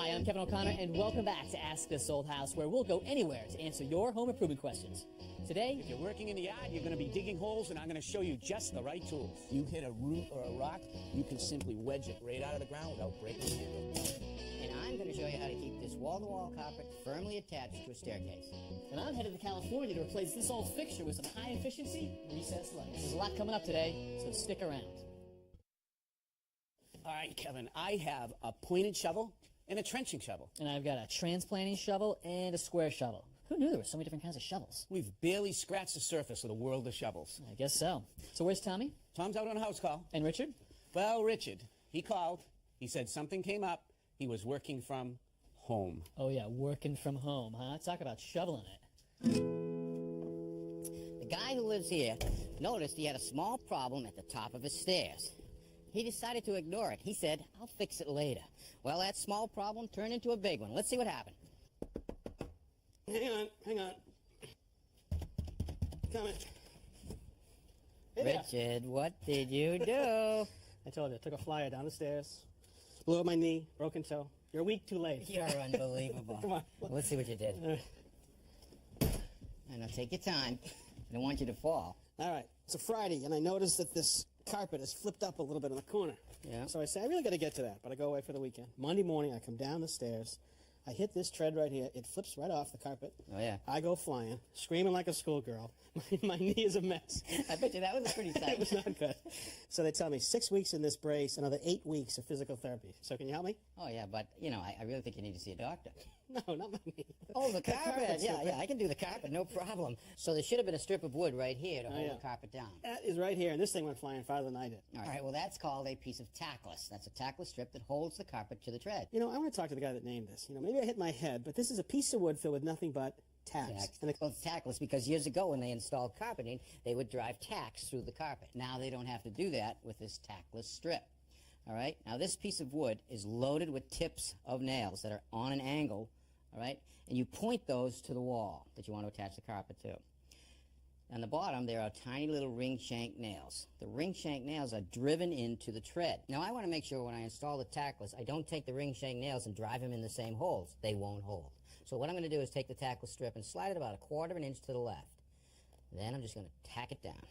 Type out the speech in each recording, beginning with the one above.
Hi, I'm Kevin O'Connor, and welcome back to Ask This Old House, where we'll go anywhere to answer your home improvement questions. Today, if you're working in the yard, you're going to be digging holes, and I'm going to show you just the right tools. You hit a root or a rock, you can simply wedge it right out of the ground without breaking the handle. And I'm going to show you how to keep this wall-to-wall carpet firmly attached to a staircase. And I'm headed to California to replace this old fixture with some high-efficiency recessed lights. There's a lot coming up today, so stick around. All right, Kevin, I have a pointed shovel and a trenching shovel. And I've got a transplanting shovel and a square shovel. Who knew there were so many different kinds of shovels? We've barely scratched the surface of the world of shovels. I guess so. So where's Tommy? Tom's out on a house call. And Richard? Well, Richard, he called. He said something came up. He was working from home. Oh, yeah, working from home, huh? Talk about shoveling it. The guy who lives here noticed he had a small problem at the top of his stairs. He decided to ignore it. He said, I'll fix it later. Well, that small problem turned into a big one. Let's see what happened. Hang on. Coming. Richard, what did you do? I told you, I took a flyer down the stairs, blew up my knee, broken toe. You're a week too late. You're unbelievable. Come on. Well, let's see what you did. Now, take your time. I don't want you to fall. All right, it's a Friday, and I noticed that this carpet is flipped up a little bit in the corner. Yeah. So I say, I really got to get to that, but I go away for the weekend. Monday morning, I come down the stairs. I hit this tread right here. It flips right off the carpet. Oh, yeah. I go flying, screaming like a schoolgirl. My knee is a mess. I bet you that was a pretty sight. It was not good. So they tell me 6 weeks in this brace, another 8 weeks of physical therapy. So can you help me? Oh, yeah, but, you know, I really think you need to see a doctor. No, not my knee. Oh, the carpet. Yeah, I can do the carpet, no problem. So there should have been a strip of wood right here to hold the carpet down. That is right here, and this thing went flying farther than I did. All right, well, that's called a piece of tackless. That's a tackless strip that holds the carpet to the tread. You know, I want to talk to the guy that named this. You know, maybe I hit my head, but this is a piece of wood filled with nothing but tacks. Well, it's tackless because years ago when they installed carpeting, they would drive tacks through the carpet. Now they don't have to do that with this tackless strip. All right, now this piece of wood is loaded with tips of nails that are on an angle, all right, and you point those to the wall that you want to attach the carpet to. On the bottom, there are tiny little ring shank nails. The ring shank nails are driven into the tread. Now, I want to make sure when I install the tackless, I don't take the ring shank nails and drive them in the same holes. They won't hold. So what I'm going to do is take the tackless strip and slide it about 1/4 of an inch to the left. Then I'm just going to tack it down.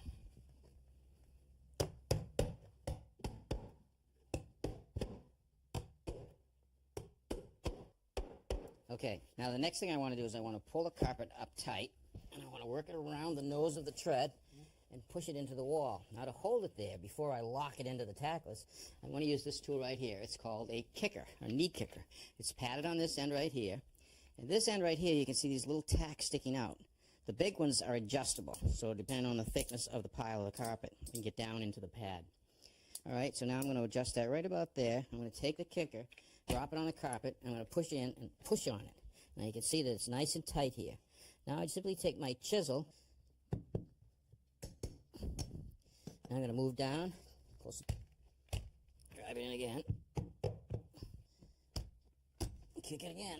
Okay, now the next thing I want to do is I want to pull the carpet up tight, and I want to work it around the nose of the tread and push it into the wall. Now to hold it there before I lock it into the tackless, I'm going to use this tool right here. It's called a kicker, a knee kicker. It's padded on this end right here. And this end right here, you can see these little tacks sticking out. The big ones are adjustable, so depending on the thickness of the pile of the carpet, you can get down into the pad. All right, so now I'm going to adjust that right about there. I'm going to take the kicker, drop it on the carpet, and I'm going to push in and push on it. Now you can see that it's nice and tight here. Now I simply take my chisel, and I'm going to move down, close, drive it in again, kick it again.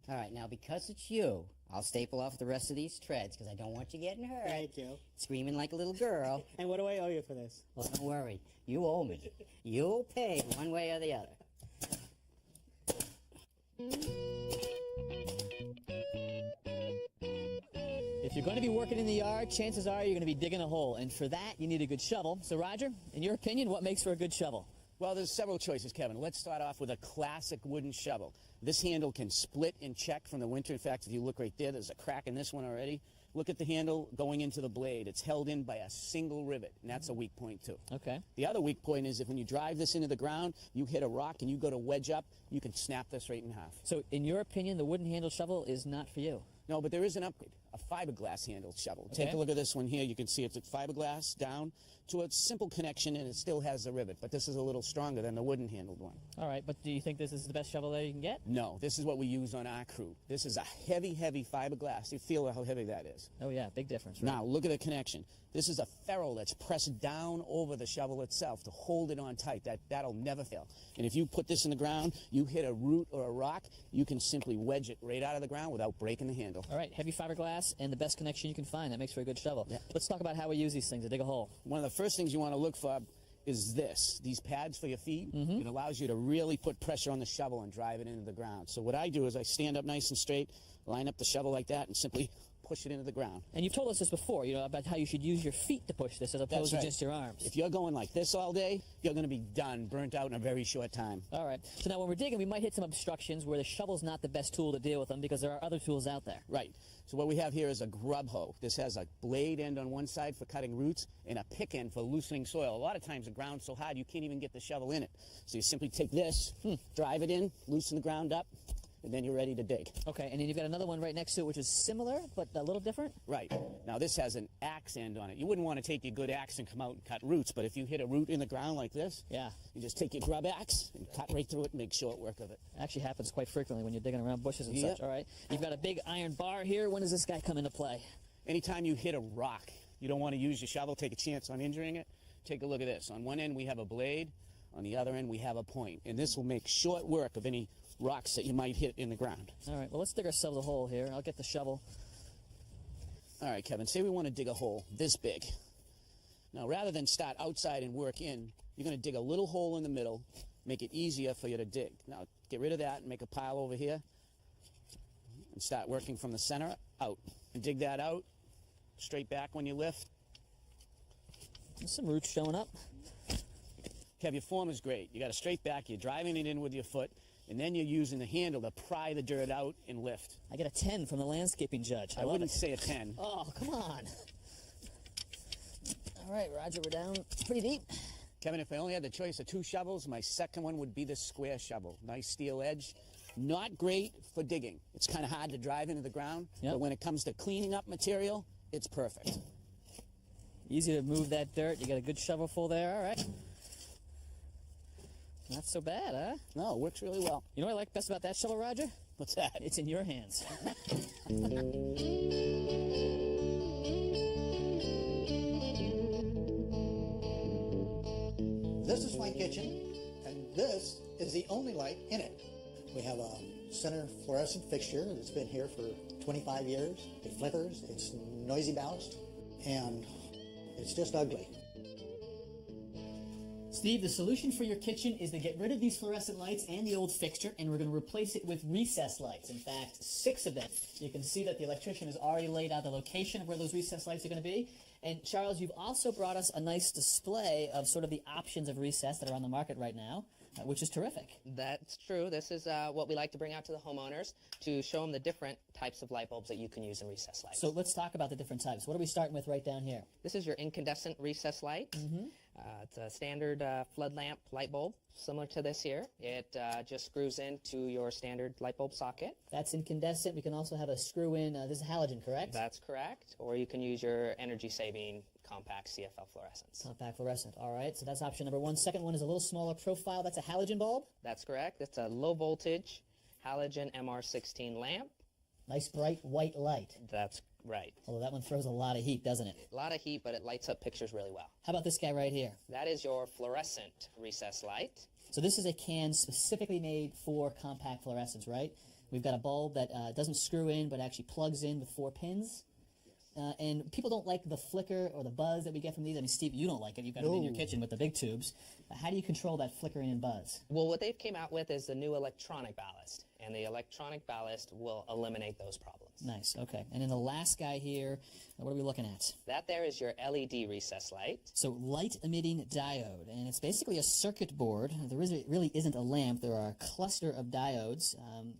All right, now because it's you, I'll staple off the rest of these treads because I don't want you getting hurt. Thank you. Screaming like a little girl. And what do I owe you for this? Well, don't worry. You owe me. You'll pay one way or the other. If you're going to be working in the yard, chances are you're going to be digging a hole. And for that, you need a good shovel. So, Roger, in your opinion, what makes for a good shovel? Well, there's several choices, Kevin. Let's start off with a classic wooden shovel. This handle can split and check from the winter. In fact, if you look right there, there's a crack in this one already. Look at the handle going into the blade. It's held in by a single rivet, and that's a weak point, too. Okay. The other weak point is if when you drive this into the ground, you hit a rock and you go to wedge up, you can snap this right in half. So, in your opinion, the wooden handle shovel is not for you? No, but there is an upgrade, a fiberglass handled shovel. Okay. Take a look at this one here. You can see it's fiberglass down to a simple connection, and it still has the rivet. But this is a little stronger than the wooden handled one. All right, but do you think this is the best shovel that you can get? No, this is what we use on our crew. This is a heavy, heavy fiberglass. You feel how heavy that is. Oh, yeah, big difference. Right? Now, look at the connection. This is a ferrule that's pressed down over the shovel itself to hold it on tight. That'll never fail. And if you put this in the ground, you hit a root or a rock, you can simply wedge it right out of the ground without breaking the handle. handle. All right, heavy fiberglass and the best connection you can find. That makes for a good shovel. Yeah. Let's talk about how we use these things to dig a hole. One of the first things you want to look for is these pads for your feet. It allows you to really put pressure on the shovel and drive it into the ground. So what I do is I stand up nice and straight, line up the shovel like that, and simply push it into the ground. And you've told us this before, about how you should use your feet to push this as opposed to just your arms. If you're going like this all day, you're going to be done, burnt out in a very short time. All right. So now when we're digging, we might hit some obstructions where the shovel's not the best tool to deal with them because there are other tools out there. Right. So what we have here is a grub hoe. This has a blade end on one side for cutting roots and a pick end for loosening soil. A lot of times the ground's so hard you can't even get the shovel in it. So you simply take this, drive it in, loosen the ground up, and then you're ready to dig. Okay, and then you've got another one right next to it which is similar but a little different? Right. Now this has an axe end on it. You wouldn't want to take your good axe and come out and cut roots, but if you hit a root in the ground like this, you just take your grub axe and cut right through it and make short work of it. Actually happens quite frequently when you're digging around bushes and such. All right. You've got a big iron bar here. When does this guy come into play? Anytime you hit a rock, you don't want to use your shovel, take a chance on injuring it. Take a look at this. On one end we have a blade, on the other end we have a point, and this will make short work of any rocks that you might hit in the ground. All right, well, let's dig ourselves a hole here. I'll get the shovel. All right, Kevin, say we want to dig a hole this big. Now, rather than start outside and work in, you're going to dig a little hole in the middle, make it easier for you to dig. Now, get rid of that and make a pile over here and start working from the center out. And dig that out, straight back when you lift. There's some roots showing up. Kev, your form is great. You got a straight back, you're driving it in with your foot, and then you're using the handle to pry the dirt out and lift. I get a 10 from the landscaping judge. I wouldn't say a 10. Oh, come on. All right, Roger, we're down pretty deep. Kevin, if I only had the choice of 2 shovels, my second one would be the square shovel. Nice steel edge. Not great for digging. It's kind of hard to drive into the ground, but when it comes to cleaning up material, it's perfect. Easy to move that dirt. You got a good shovelful there. All right. Not so bad, huh? No, it works really well. You know what I like best about that shovel, Roger? What's that? It's in your hands. This is my kitchen, and this is the only light in it. We have a center fluorescent fixture that's been here for 25 years. It flickers, it's noisy ballast, and it's just ugly. Steve, the solution for your kitchen is to get rid of these fluorescent lights and the old fixture, and we're going to replace it with recessed lights. In fact, 6 of them. You can see that the electrician has already laid out the location of where those recessed lights are going to be. And Charles, you've also brought us a nice display of sort of the options of recess that are on the market right now, which is terrific. That's true. This is what we like to bring out to the homeowners to show them the different types of light bulbs that you can use in recess lights. So let's talk about the different types. What are we starting with right down here? This is your incandescent recess light. It's a standard flood lamp light bulb, similar to this here. It just screws into your standard light bulb socket. That's incandescent. We can also have a screw-in. This is halogen, correct? That's correct. Or you can use your energy-saving compact CFL fluorescents. Compact fluorescent. All right, so that's option number 1. Second one is a little smaller profile. That's a halogen bulb? That's correct. It's a low-voltage halogen MR16 lamp. Nice, bright, white light. That's right. Although that one throws a lot of heat, doesn't it? A lot of heat, but it lights up pictures really well. How about this guy right here? That is your fluorescent recess light. So this is a can specifically made for compact fluorescents, right? We've got a bulb that doesn't screw in, but actually plugs in with 4 pins. And people don't like the flicker or the buzz that we get from these. I mean, Steve, you don't like it. You've got it in your kitchen with the big tubes. How do you control that flickering and buzz? Well, what they've came out with is the new electronic ballast, and the electronic ballast will eliminate those problems. Nice, okay. And then the last guy here, what are we looking at? That there is your LED recess light. So light-emitting diode, and it's basically a circuit board. There really isn't a lamp. There are a cluster of diodes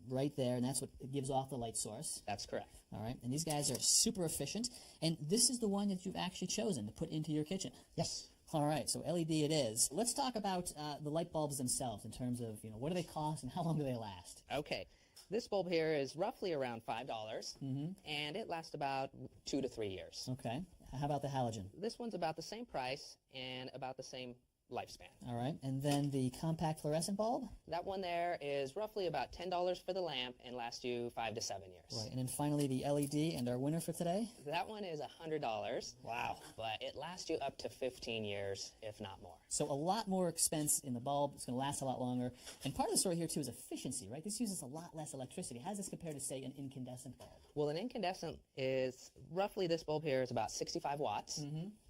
right there, and that's what gives off the light source. That's correct. All right, and these guys are super efficient, and this is the one that you've actually chosen to put into your kitchen. Yes. All right, so LED it is. Let's talk about the light bulbs themselves in terms of, what do they cost and how long do they last? Okay. This bulb here is roughly around $5, and it lasts about 2 to 3 years. Okay. How about the halogen? This one's about the same price and about the same lifespan. All right, and then the compact fluorescent bulb? That one there is roughly about $10 for the lamp and lasts you 5 to 7 years. Right, and then finally the LED and our winner for today? That one is $100. Wow. But it lasts you up to 15 years, if not more. So a lot more expense in the bulb. It's going to last a lot longer. And part of the story here, too, is efficiency, right? This uses a lot less electricity. How does this compare to, say, an incandescent bulb? Well, an incandescent is roughly, this bulb here is about 65 watts.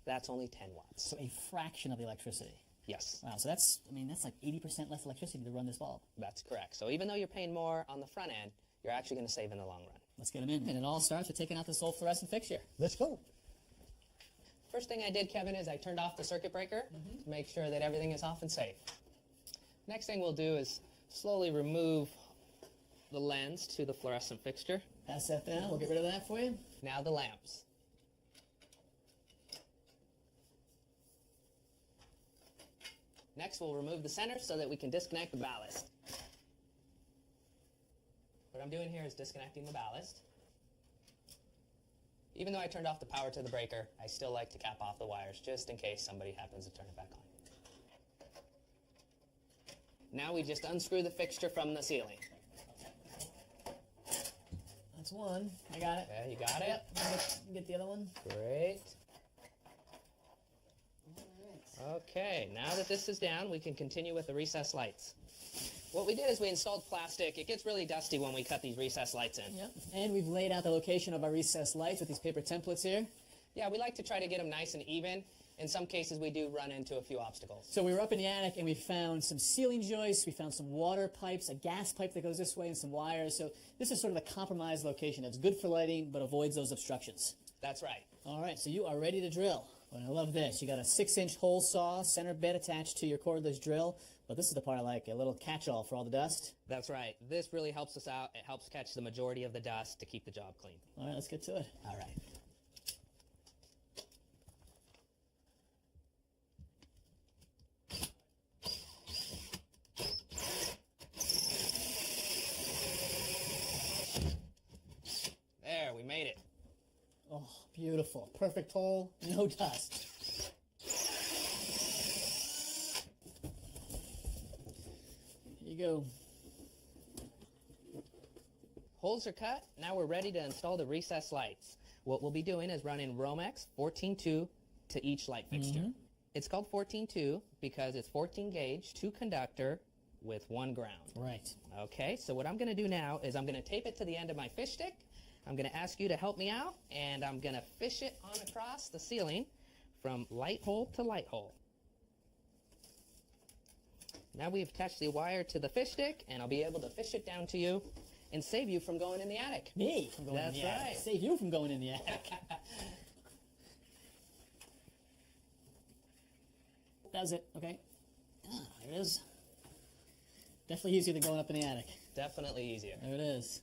That's only 10 watts. So a fraction of the electricity. Yes, Wow, so that's like 80% less electricity to run this bulb. that's correct. So even though you're paying more on the front end, you're actually going to save in the long run. Let's get them in. And it all starts with taking out this old fluorescent fixture. Let's go. First thing I did, Kevin, is I turned off the circuit breaker to make sure that everything is off and safe. Next thing we'll do is slowly remove the lens to the fluorescent fixture. Pass that down. We'll get rid of that for you. Now the lamps. Next, we'll remove the center so that we can disconnect the ballast. What I'm doing here is disconnecting the ballast. Even though I turned off the power to the breaker, I still like to cap off the wires just in case somebody happens to turn it back on. Now we just unscrew the fixture from the ceiling. That's one. I got it. Okay, you got it? Yep. Get the other one. Great. Okay, now that this is down, we can continue with the recessed lights. What we did is we installed plastic. It gets really dusty when we cut these recessed lights in. Yep. And we've laid out the location of our recessed lights with these paper templates here. Yeah, we like to try to get them nice and even. In some cases, we do run into a few obstacles. So we were up in the attic and we found some ceiling joists, we found some water pipes, a gas pipe that goes this way, and some wires. So this is sort of a compromised location that's good for lighting but avoids those obstructions. That's right. All right, so you are ready to drill. Well, I love this. You got a 6-inch hole saw, center bit attached to your cordless drill. But this is the part I like, a little catch-all for all the dust. That's right. This really helps us out. It helps catch the majority of the dust to keep the job clean. All right, let's get to it. All right. There, we made it. Oh, beautiful. Perfect hole, no dust. Here you go. Holes are cut. Now we're ready to install the recessed lights. What we'll be doing is running Romex 14-2 to each light fixture. It's called 14-2 because it's 14 gauge, 2 conductor with 1 ground. Right. Okay, so what I'm going to do now is I'm going to tape it to the end of my fish stick. I'm going to ask you to help me out, and I'm going to fish it on across the ceiling from light hole to light hole. Now we've attached the wire to the fish stick, and I'll be able to fish it down to you and save you from going in the attic. Me from going in the attic. That's right. Save you from going in the attic. Does it. Okay. Ah, there it is. Definitely easier than going up in the attic. Definitely easier. There it is.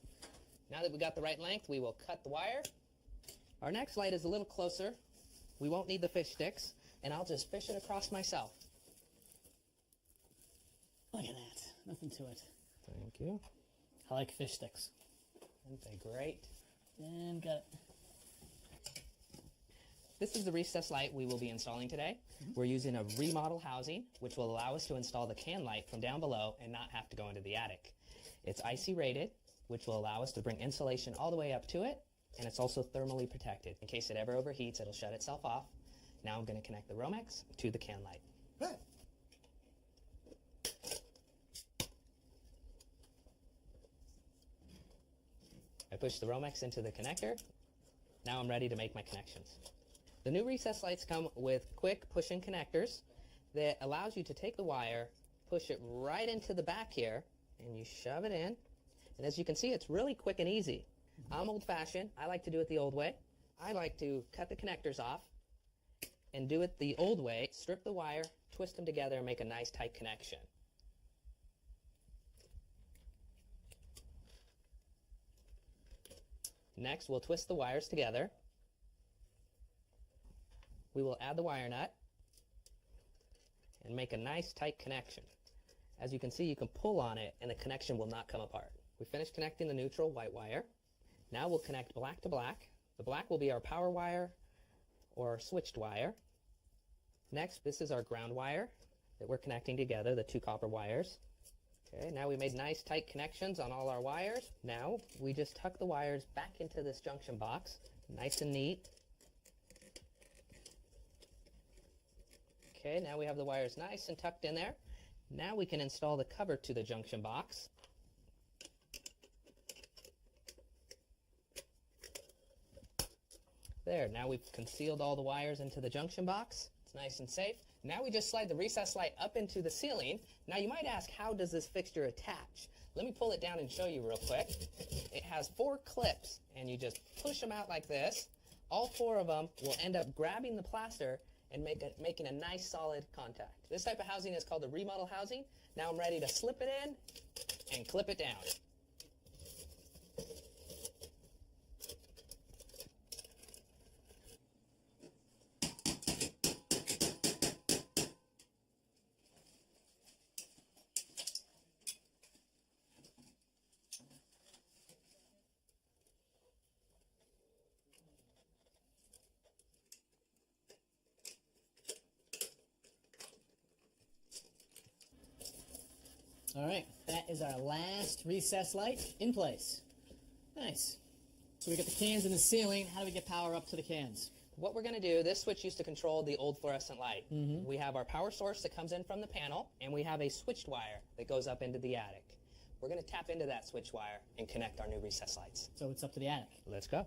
Now that we got the right length, we will cut the wire. Our next light is a little closer. We won't need the fish sticks, and I'll just fish it across myself. Look at that. Nothing to it. Thank you. I like fish sticks. Aren't they great? And got it. This is the recessed light we will be installing today. We're using a remodel housing, which will allow us to install the can light from down below and not have to go into the attic. It's IC rated, which will allow us to bring insulation all the way up to it, and it's also thermally protected. In case it ever overheats, it'll shut itself off. Now I'm going to connect the Romex to the can light. Right. I push the Romex into the connector. Now I'm ready to make my connections. The new recessed lights come with quick push-in connectors that allows you to take the wire, push it right into the back here, and you shove it in. And as you can see, it's really quick and easy. I'm old-fashioned. I like to do it the old way. I like to cut the connectors off and do it the old way, strip the wire, twist them together, and make a nice tight connection. Next, we'll twist the wires together. We will add the wire nut and make a nice tight connection. As you can see, you can pull on it and the connection will not come apart. We finished connecting the neutral white wire. Now we'll connect black to black. The black will be our power wire or our switched wire. Next, this is our ground wire. that we're connecting together, the 2 copper wires. Okay, now we made nice tight connections on all our wires. Now we just tuck the wires back into this junction box, nice and neat. Okay, now we have the wires nice and tucked in there. Now we can install the cover to the junction box. There, now we've concealed all the wires into the junction box. It's nice and safe. Now we just slide the recessed light up into the ceiling. Now you might ask, how does this fixture attach? Let me pull it down and show you real quick. It has 4 clips, and you just push them out like this. All 4 of them will end up grabbing the plaster and making a nice solid contact. This type of housing is called a remodel housing. Now I'm ready to slip it in and clip it down. All right, that is our last recessed light in place. Nice. So we got the cans in the ceiling. How do we get power up to the cans? What we're going to do, this switch used to control the old fluorescent light. We have our power source that comes in from the panel, and we have a switched wire that goes up into the attic. We're going to tap into that switch wire and connect our new recessed lights. So it's up to the attic. Let's go.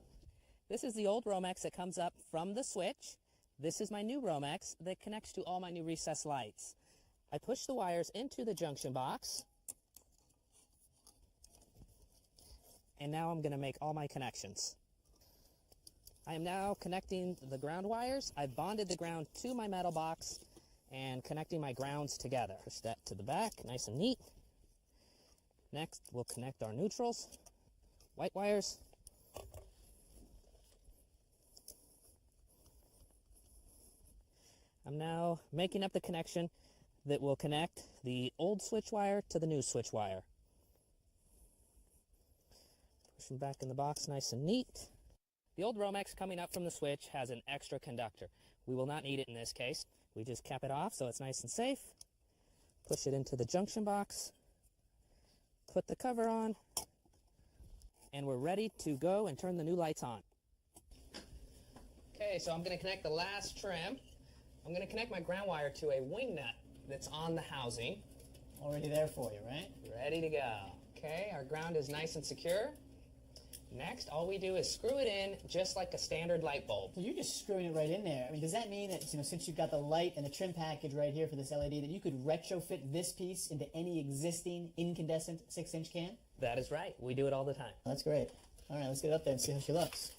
This is the old Romex that comes up from the switch. This is my new Romex that connects to all my new recessed lights. I push the wires into the junction box, and now I'm going to make all my connections. I am now connecting the ground wires. I've bonded the ground to my metal box and connecting my grounds together. Push that to the back, nice and neat. Next, we'll connect our neutrals, white wires. I'm now making up the connection that will connect the old switch wire to the new switch wire. Push them back in the box nice and neat. The old Romex coming up from the switch has an extra conductor. We will not need it in this case. We just cap it off so it's nice and safe. Push it into the junction box. Put the cover on. And we're ready to go and turn the new lights on. Okay, so I'm going to connect the last trim. I'm going to connect my ground wire to a wing nut that's on the housing. Already there for you, right? Ready to go. Okay, our ground is nice and secure. Next, all we do is screw it in just like a standard light bulb. So you're just screwing it right in there. I mean, does that mean that, since you've got the light and the trim package right here for this LED, that you could retrofit this piece into any existing incandescent 6-inch can? That is right. We do it all the time. That's great. All right, let's get up there and see how she looks.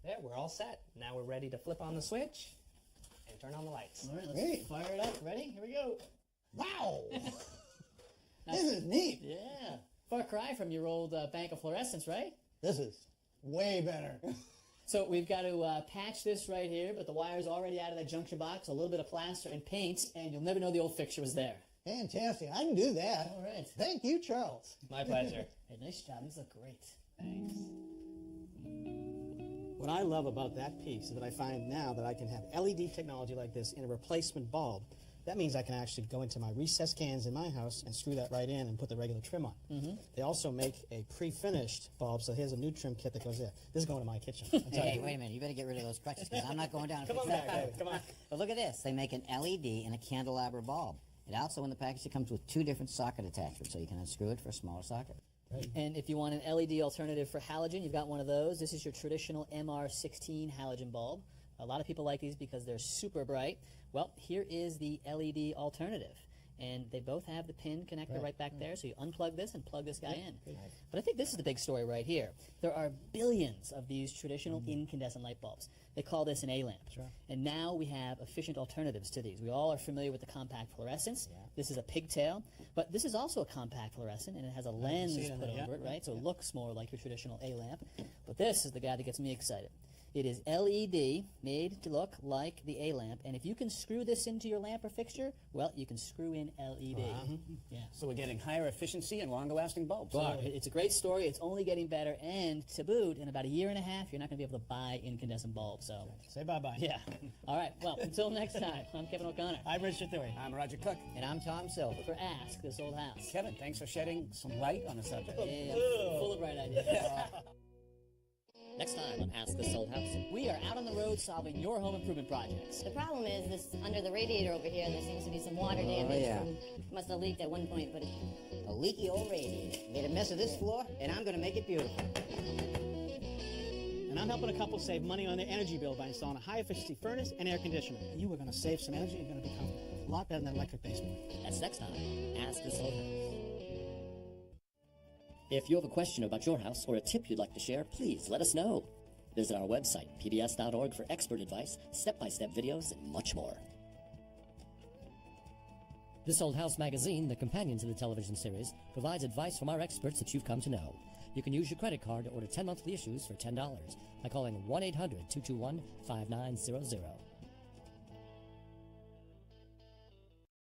There, we're all set. Now we're ready to flip on the switch and turn on the lights. All right, let's fire it up. Ready? Here we go. Wow! This is neat. Yeah. Far cry from your old bank of fluorescents, right? This is way better. So we've got to patch this right here, but the wire's already out of that junction box, a little bit of plaster and paint, and you'll never know the old fixture was there. Fantastic. I can do that. All right. Thank you, Charles. My pleasure. Hey, nice job. These look great. Thanks. What I love about that piece is that I find now that I can have LED technology like this in a replacement bulb. That means I can actually go into my recessed cans in my house and screw that right in and put the regular trim on. They also make a pre-finished bulb, so here's a new trim kit that goes there. This is going to my kitchen. Hey, wait a minute. You better get rid of those crutches because I'm not going down. Come on back, baby. Come on. But look at this. They make an LED and a candelabra bulb. It also, in the package, it comes with 2 different socket attachments, so you can unscrew it for a smaller socket. And if you want an LED alternative for halogen, you've got one of those. This is your traditional MR16 halogen bulb. A lot of people like these because they're super bright. Well, here is the LED alternative. And they both have the pin connector right back there, so you unplug this and plug this guy in. But I think this is the big story right here. There are billions of these traditional incandescent light bulbs. They call this an A-lamp. And now we have efficient alternatives to these. We all are familiar with the compact fluorescents. This is a pigtail, but this is also a compact fluorescent, and it has a lens put over it, right? So it looks more like your traditional A-lamp. But this is the guy that gets me excited. It is LED, made to look like the A lamp, and if you can screw this into your lamp or fixture, well, you can screw in LED. Yeah. So we're getting higher efficiency and longer lasting bulbs. Well, it's a great story. It's only getting better, and to boot, in about a year and a half, you're not going to be able to buy incandescent bulbs. So, Say bye-bye. yeah. All right. Well, until next time, I'm Kevin O'Connor. I'm Richard Thuy. I'm Roger Cook. And I'm Tom Silver. For Ask This Old House. Kevin, thanks for shedding some light on the subject. Yeah, full of bright ideas. Next time on Ask This Old House, we are out on the road solving your home improvement projects. The problem is this under the radiator over here. There seems to be some water damage. yeah. Must have leaked at one point, but A leaky old radiator. Made a mess of this floor, and I'm going to make it beautiful. And I'm helping a couple save money on their energy bill by installing a high-efficiency furnace and air conditioner. You are going to save some energy. You're going to become a lot better than that electric basement. That's next time. Ask This Old House. If you have a question about your house or a tip you'd like to share, please let us know. Visit our website, pbs.org, for expert advice, step-by-step videos, and much more. This Old House magazine, the companion to the television series, provides advice from our experts that you've come to know. You can use your credit card to order 10 monthly issues for $10 by calling 1-800-221-5900.